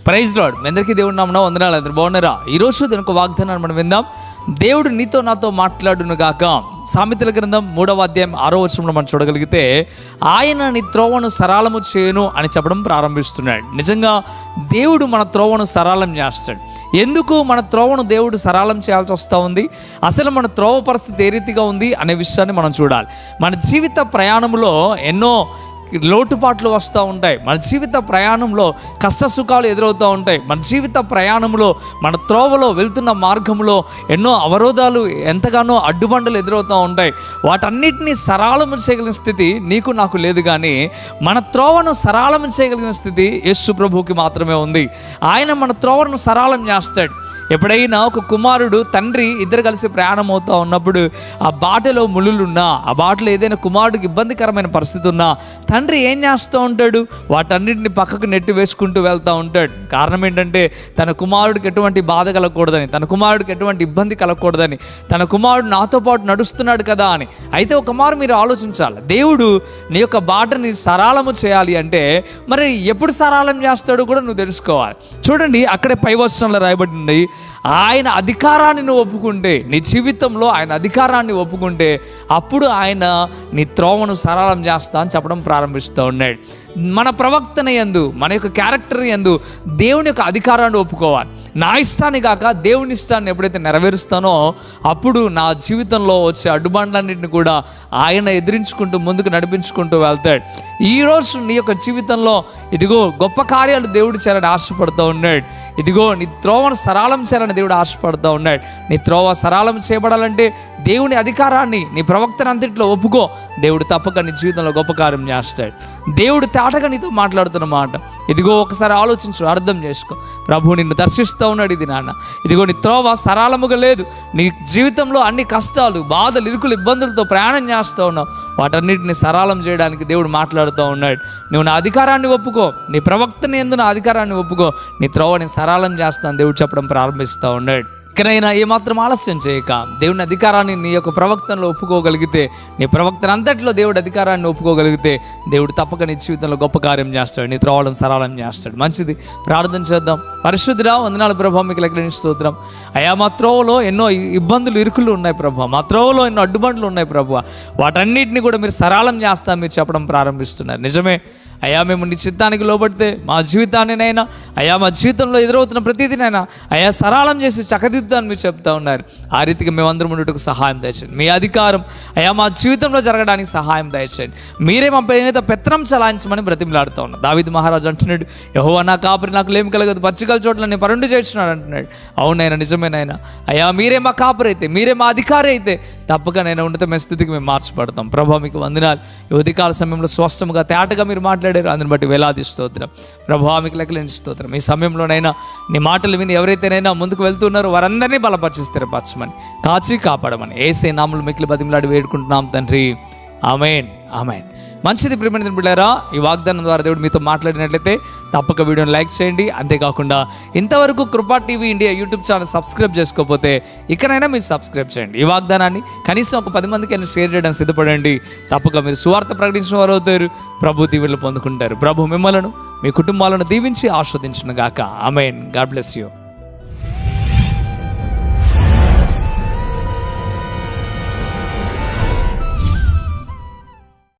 Praise lord. మీ అందరికీ దేవుడి నామమున వందనాలు. అందరూ బాగున్నారా? ఈరోజు దీనికి వాగ్దానాన్ని మనం విందాం. దేవుడు నీతో నాతో మాట్లాడును గాక. సామెతల గ్రంథం 3వ అధ్యాయం 6వ వచనంలో మనం చూడగలిగితే, ఆయన నీ త్రోవను సరళము చేయను అని చెప్పడం ప్రారంభిస్తున్నాడు. నిజంగా దేవుడు మన త్రోవను సరళం చేస్తాడు. ఎందుకు మన త్రోవను దేవుడు సరళం చేయాల్సి వస్తూ ఉంది, అసలు మన త్రోవ పరిస్థితి ఏ రీతిగా ఉంది అనే విషయాన్ని మనం చూడాలి. మన జీవిత ప్రయాణంలో ఎన్నో లోటుపాట్లు వస్తూ ఉంటాయి. మన జీవిత ప్రయాణంలో కష్ట సుఖాలు ఎదురవుతూ ఉంటాయి. మన జీవిత ప్రయాణంలో మన త్రోవలో వెళ్తున్న మార్గంలో ఎన్నో అవరోధాలు, ఎంతగానో అడ్డుబండలు ఎదురవుతూ ఉంటాయి. వాటన్నిటినీ సరళము చేయగలిగిన స్థితి నీకు నాకు లేదు, కానీ మన త్రోవను సరళము చేయగలిగిన స్థితి యేసు ప్రభువుకి మాత్రమే ఉంది. ఆయన మన త్రోవను సరళం చేస్తాడు. ఎప్పుడైనా ఒక కుమారుడు తండ్రి ఇద్దరు కలిసి ప్రయాణం అవుతూ ఉన్నప్పుడు ఆ బాటలో ముళ్ళులున్నా, ఆ బాటలో ఏదైనా కుమారుడికి ఇబ్బందికరమైన పరిస్థితి ఉన్నా తండ్రి ఏం చేస్తూ ఉంటాడు? వాటన్నిటిని పక్కకు నెట్టి వేసుకుంటూ వెళ్తూ ఉంటాడు. కారణం ఏంటంటే తన కుమారుడికి ఎటువంటి బాధ కలగకూడదని, తన కుమారుడికి ఎటువంటి ఇబ్బంది కలగకూడదని, తన కుమారుడు నాతో పాటు నడుస్తున్నాడు కదా అని. అయితే ఒక మారు మీరు ఆలోచించాలి, దేవుడు నీ యొక్క బాటని సరళము చేయాలి అంటే మరి ఎప్పుడు సరళం చేస్తాడో కూడా నువ్వు తెలుసుకోవాలి. చూడండి, అక్కడే పై వచనంలో రాయబడింది, ఆయన అధికారాన్ని నువ్వు ఒప్పుకుంటే, నీ జీవితంలో ఆయన అధికారాన్ని ఒప్పుకుంటే అప్పుడు ఆయన నీ త్రోవను సరళం చేస్తా అని చెప్పడం ప్రారంభిస్తూ ఉన్నాడు. మన ప్రవక్తన యందు, మన యొక్క క్యారెక్టర్ యందు దేవుని యొక్క అధికారాన్ని ఒప్పుకోవాలి. నా ఇష్టాన్ని కాక దేవుని ఇష్టాన్ని ఎప్పుడైతే నెరవేరుస్తానో అప్పుడు నా జీవితంలో వచ్చే అడ్డుబండ్లన్నింటిని కూడా ఆయన ఎదిరించుకుంటూ ముందుకు నడిపించుకుంటూ వెళ్తాడు. ఈరోజు నీ యొక్క జీవితంలో ఇదిగో గొప్ప కార్యాలు దేవుడు చేయాలని ఆశపడుతూ ఉన్నాడు. ఇదిగో నీ త్రోవను సరళం చేయాలని దేవుడు ఆశపడుతూ ఉన్నాడు. నీ త్రోవ సరళం చేయబడాలంటే దేవుని అధికారాన్ని, నీ ప్రవక్తన అంతట్లో ఒప్పుకో. దేవుడు తప్పక నీ జీవితంలో గొప్ప కార్యం చేస్తాడు. దేవుడు తేటగా నీతో మాట్లాడుతున్న మాట ఇదిగో ఒకసారి ఆలోచించు, అర్థం చేసుకో. ప్రభువు నిన్ను దర్శిస్తూ ఉన్నాడు. ఇది నాన్న, ఇదిగో నీ త్రోవ సరళముగా లేదు. నీ జీవితంలో అన్ని కష్టాలు, బాధలు, ఇరుకులు, ఇబ్బందులతో ప్రయాణం చేస్తూ ఉన్నావు. వాటన్నిటిని సరళం చేయడానికి దేవుడు మాట్లాడుతూ ఉన్నాడు. నువ్వు నా అధికారాన్ని ఒప్పుకో, నీ ప్రవక్తని యందు నా అధికారాన్ని ఒప్పుకో, నీ త్రోవని సరళం చేస్తాను దేవుడు చెప్పడం ప్రారంభిస్తూ ఉన్నాడు. ఇకనైనా ఏమాత్రం ఆలస్యం చేయక దేవుని అధికారాన్ని నీ యొక్క ప్రవక్తనలో ఒప్పుకోగలిగితే, నీ ప్రవక్తన అంతట్లో దేవుడి అధికారాన్ని ఒప్పుకోగలిగితే దేవుడు తప్పక నీ జీవితంలో గొప్ప కార్యం చేస్తాడు, నీ త్రోవడం సరళం చేస్తాడు. మంచిది, ప్రార్థన చేద్దాం. పరిశుద్ధుడా, వందనాలు ప్రభా, మీకు లెక్కలేని స్తోత్రం అయ్యా. మా త్రోవలో ఎన్నో ఇబ్బందులు, ఇరుకులు ఉన్నాయి ప్రభా, మా త్రోవలో ఎన్నో అడ్డుబండ్లు ఉన్నాయి ప్రభా. వాటన్నిటిని కూడా మీరు సరళం చేస్తాం మీరు చెప్పడం ప్రారంభిస్తున్నారు. నిజమే అయ్యా, మేము నీ చిత్తానికి లోబడితే మా జీవితాన్నినైనా అయ్యా, మా జీవితంలో ఎదురవుతున్న ప్రతిదీనైనా అయ్యా సరళం చేసి చక్కదిద్దాన్ని మీరు చెప్తా ఉన్నారు. ఆ రీతిగా మేమందరం ఉండేటకు సహాయం దయచేయండి. మీ అధికారం అయ్యా మా జీవితంలో జరగడానికి సహాయం దయచేయండి. మీరే మా మీద పెత్తనం చలాయించమని బ్రతిమలాడుతూ ఉన్నాం. దావీదు మహారాజు అంటున్నాడు, యెహోవా నా కాపరి, నాకు లేమి కలగదు, పచ్చికల చోట్ల నేను పరుండి చేస్తున్నాడు అంటున్నాడు. అవునైనా, నిజమేనైనా అయ్యా, మీరే మా కాపరి అయితే, మీరే మా అధికారి అయితే తప్పక నేను ఉన్నతమైన స్థితికి మేము మార్చబడతాం. ప్రభా, మీకు వందనాలు. ఈ ఉదయకాల సమయంలో స్పష్టంగా తేటగా మీరు మాట్లాడారు, అందుని బట్టి వేలాది స్తోత్రం. ప్రభా, మీకు లెక్కలేని స్తోత్రం. ఈ సమయంలోనైనా నీ మాటలు విని ఎవరైతేనైనా ముందుకు వెళ్తున్నారో వారందరినీ బలపరిచి స్థిరపరచమని, కాచి కాపాడమని యేసే నామములో మిక్కిలి బతిమలాడి వేడుకుంటున్నాం తండ్రి. ఆమేన్, ఆమేన్. మంచిది ప్రియమైన బిడ్డలారా, ఈ వాగ్దానం ద్వారా దేవుడు మీతో మాట్లాడినట్లయితే తప్పక వీడియోని లైక్ చేయండి. అంతేకాకుండా ఇంతవరకు కృపా TV India YouTube channel subscribe చేసుకోకపోతే ఇకనైనా మీరు సబ్స్క్రైబ్ చేయండి. ఈ వాగ్దానాన్ని కనీసం ఒక 10 మందికి అయినా షేర్ చేయడానికి సిద్ధపడండి. తప్పక మీరు సువార్త ప్రకటించిన వారు అవుతారు, ప్రభు దీవెనలు పొందుకుంటారు. ప్రభు మిమ్మలను, మీ కుటుంబాలను దీవించి ఆస్వాదించును గాక. ఆమేన్. God bless you.